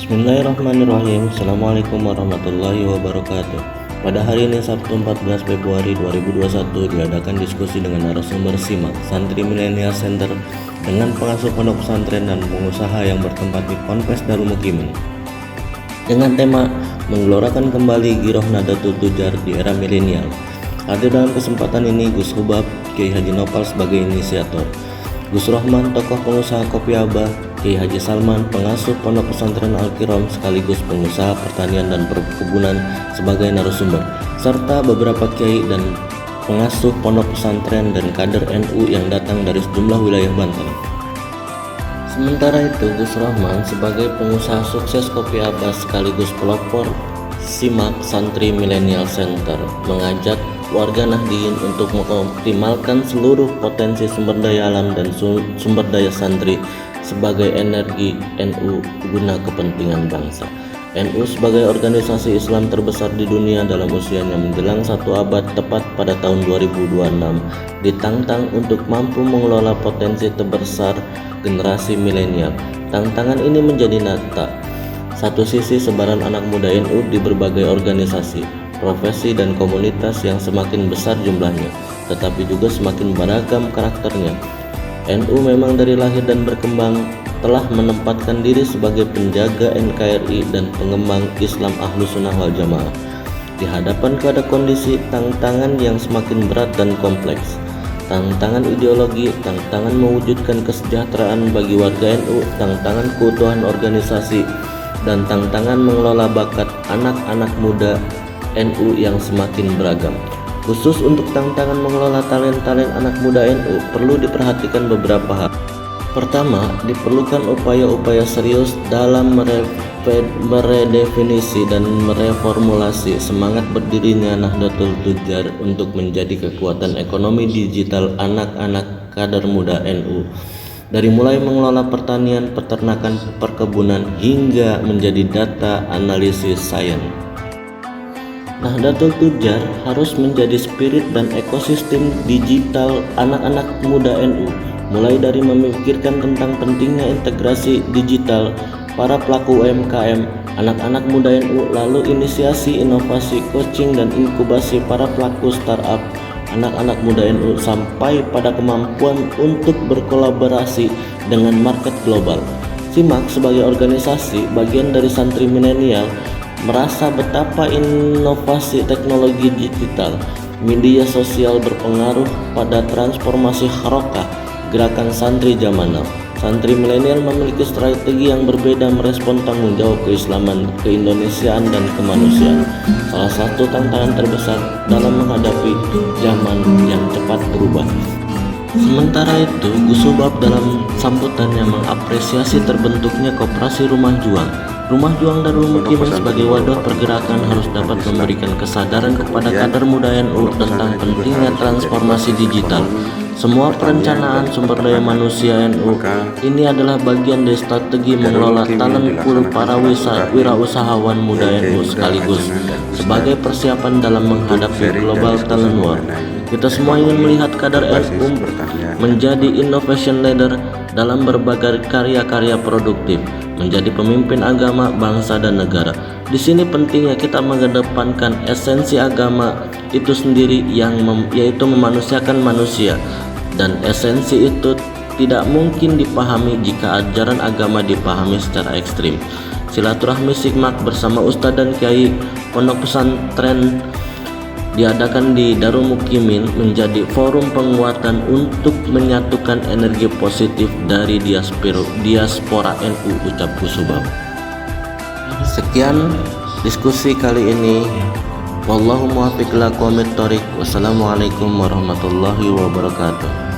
Bismillahirrahmanirrahim. Assalamualaikum warahmatullahi wabarakatuh. Pada hari ini Sabtu 14 Februari 2021 diadakan diskusi dengan narasumber SIMAK Santri Millennial Center dengan pengasuh pondok pesantren dan pengusaha yang bertempat di Ponpes Darul Mukimin dengan tema menggelorakan kembali Giroh Nadatul Tujar di era milenial. Hadir dalam kesempatan ini Gus Hubab Kiai Haji Nopal sebagai inisiator, Gus Rohman tokoh pengusaha kopi Abah, Kiai Haji Salman pengasuh pondok pesantren Al-Kiram sekaligus pengusaha pertanian dan perkebunan sebagai narasumber, serta beberapa kiai dan pengasuh pondok pesantren dan kader NU yang datang dari sejumlah wilayah Banten. Sementara itu Gus Rohman sebagai pengusaha sukses kopi Abah sekaligus pelopor SIMAK Santri Millennial Center mengajak warga Nahdien untuk mengoptimalkan seluruh potensi sumber daya alam dan sumber daya santri sebagai energi NU guna kepentingan bangsa. NU sebagai organisasi Islam terbesar di dunia dalam usianya menjelang 1 abad tepat pada tahun 2026 ditantang untuk mampu mengelola potensi terbesar generasi milenial. Tantangan ini menjadi nyata. Satu sisi sebaran anak muda NU di berbagai organisasi, profesi dan komunitas yang semakin besar jumlahnya, tetapi juga semakin beragam karakternya. NU memang dari lahir dan berkembang telah menempatkan diri sebagai penjaga NKRI dan pengembang Islam Ahlus Sunnah wal Jamaah. Di hadapan kepada kondisi tantangan yang semakin berat dan kompleks, tantangan ideologi, tantangan mewujudkan kesejahteraan bagi warga NU, tantangan keutuhan organisasi, dan tantangan mengelola bakat anak-anak muda NU yang semakin beragam. Khusus untuk tantangan mengelola talent anak muda NU perlu diperhatikan beberapa hal. Pertama, diperlukan upaya-upaya serius dalam meredefinisi dan mereformulasi semangat berdirinya Nahdlatul Tujar untuk menjadi kekuatan ekonomi digital anak-anak kader muda NU. Dari mulai mengelola pertanian, peternakan, perkebunan hingga menjadi data analisis sains. Nahdlatul Tujar harus menjadi spirit dan ekosistem digital anak-anak muda NU, mulai dari memikirkan tentang pentingnya integrasi digital para pelaku UMKM, anak-anak muda NU, lalu inisiasi inovasi, coaching dan inkubasi para pelaku startup anak-anak muda NU sampai pada kemampuan untuk berkolaborasi dengan market global. SIMAK sebagai organisasi bagian dari santri milenial merasa betapa inovasi teknologi digital, media sosial berpengaruh pada transformasi harokah gerakan santri zaman now. Santri milenial memiliki strategi yang berbeda merespon tanggung jawab keislaman, keindonesiaan, dan kemanusiaan. Salah satu tantangan terbesar dalam menghadapi zaman yang cepat berubah. Sementara itu, Gus Hubab dalam sambutannya mengapresiasi terbentuknya Koperasi Rumah Juang. Rumah Juang Darul Mukimin sebagai wadah pergerakan harus dapat memberikan kesadaran kepada kader muda NU tentang pentingnya transformasi digital. Semua perencanaan sumber daya manusia NU ini adalah bagian dari strategi mengelola talent pool para wirausahawan muda NU sekaligus sebagai persiapan dalam menghadapi global talent war. Kita semua ingin melihat kader NU menjadi innovation leader dalam berbagai karya-karya produktif, menjadi pemimpin agama, bangsa, dan negara. Di sini pentingnya kita mengedepankan esensi agama itu sendiri yaitu memanusiakan manusia, dan esensi itu tidak mungkin dipahami jika ajaran agama dipahami secara ekstrim. Silaturahmi SIMAK bersama Ustadz dan Kiai Pondok Pesantren diadakan di Darul Mukimin menjadi forum penguatan untuk menyatukan energi positif dari diaspora NU, ucap Gus Hubab. Sekian diskusi kali ini. Wallahu muwaffiq ila aqwamit thoriq. Wassalamualaikum warahmatullahi wabarakatuh.